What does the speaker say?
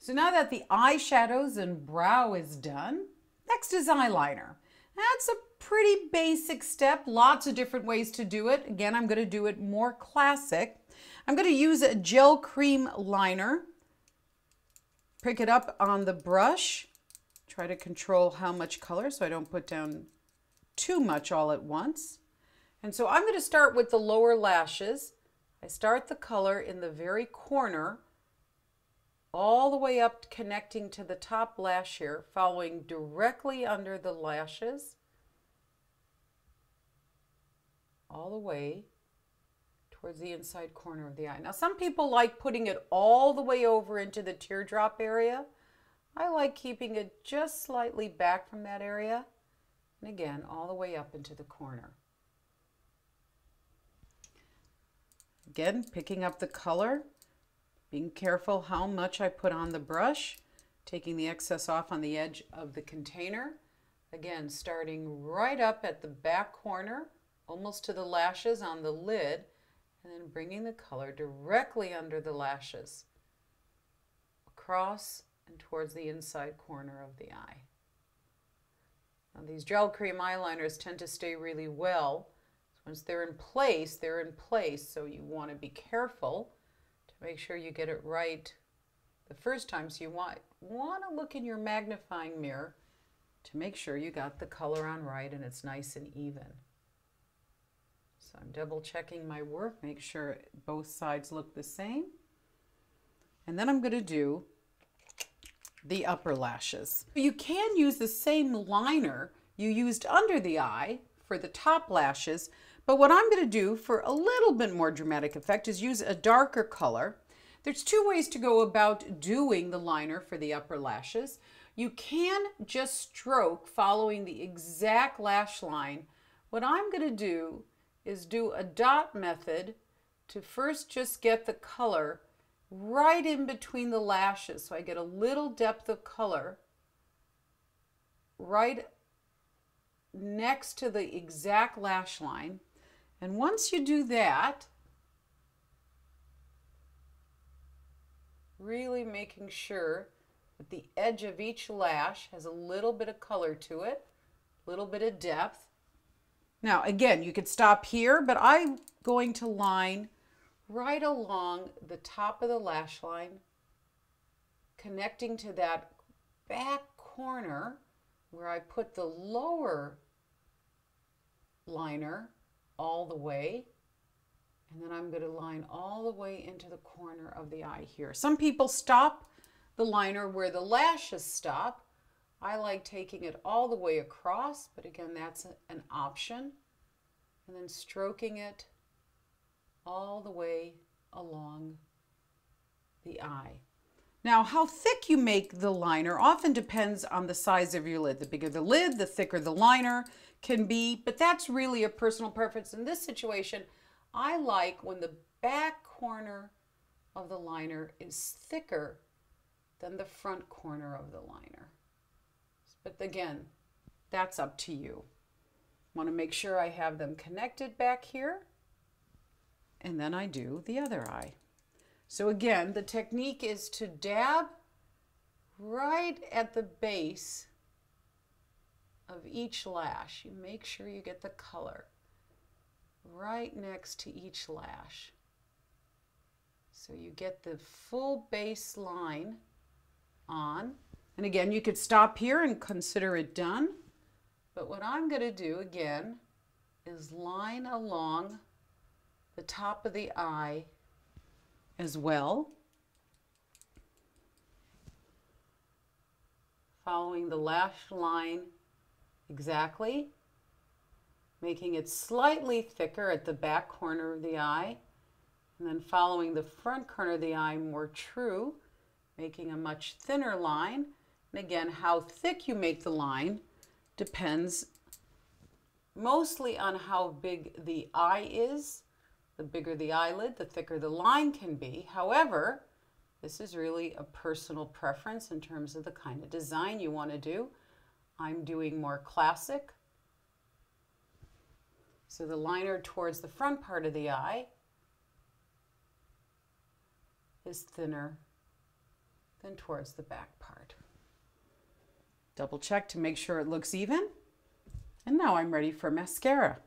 So now that the eyeshadows and brow is done, next is eyeliner. That's a pretty basic step, lots of different ways to do it. Again, I'm going to do it more classic. I'm going to use a gel cream liner. Pick it up on the brush. Try to control how much color so I don't put down too much all at once. And so I'm going to start with the lower lashes. I start the color in the very corner, all the way up connecting to the top lash here, following directly under the lashes, all the way towards the inside corner of the eye. Now, some people like putting it all the way over into the teardrop area. I like keeping it just slightly back from that area, and again, all the way up into the corner. Again, picking up the color, being careful how much I put on the brush, taking the excess off on the edge of the container. Again, starting right up at the back corner, almost to the lashes on the lid, and then bringing the color directly under the lashes, across and towards the inside corner of the eye. Now, these gel cream eyeliners tend to stay really well. Once they're in place, they're in place, so you want to be careful to make sure you get it right the first time. So you want to look in your magnifying mirror to make sure you got the color on right and it's nice and even. So I'm double checking my work, make sure both sides look the same. And then I'm going to do the upper lashes. You can use the same liner you used under the eye for the top lashes, but what I'm going to do for a little bit more dramatic effect is use a darker color. There's two ways to go about doing the liner for the upper lashes. You can just stroke following the exact lash line. What I'm going to do is do a dot method to first just get the color right in between the lashes, so I get a little depth of color right next to the exact lash line. And once you do that, really making sure that the edge of each lash has a little bit of color to it, a little bit of depth. Now again, you could stop here, but I'm going to line right along the top of the lash line, connecting to that back corner where I put the lower liner all the way, and then I'm going to line all the way into the corner of the eye here. Some people stop the liner where the lashes stop. I like taking it all the way across, but again, that's an option. And then stroking it all the way along the eye. Now, how thick you make the liner often depends on the size of your lid. The bigger the lid, the thicker the liner can be, but that's really a personal preference. In this situation, I like when the back corner of the liner is thicker than the front corner of the liner. But again, that's up to you. Want to make sure I have them connected back here, and then I do the other eye. So again, the technique is to dab right at the base of each lash. You make sure you get the color right next to each lash, so you get the full base line on. And again, you could stop here and consider it done, but what I'm going to do again is line along the top of the eye as well, following the lash line exactly, making it slightly thicker at the back corner of the eye, and then following the front corner of the eye more true, making a much thinner line. And again, how thick you make the line depends mostly on how big the eye is. The bigger the eyelid, the thicker the line can be. However, this is really a personal preference in terms of the kind of design you want to do. I'm doing more classic. So the liner towards the front part of the eye is thinner than towards the back part. Double check to make sure it looks even. And now I'm ready for mascara.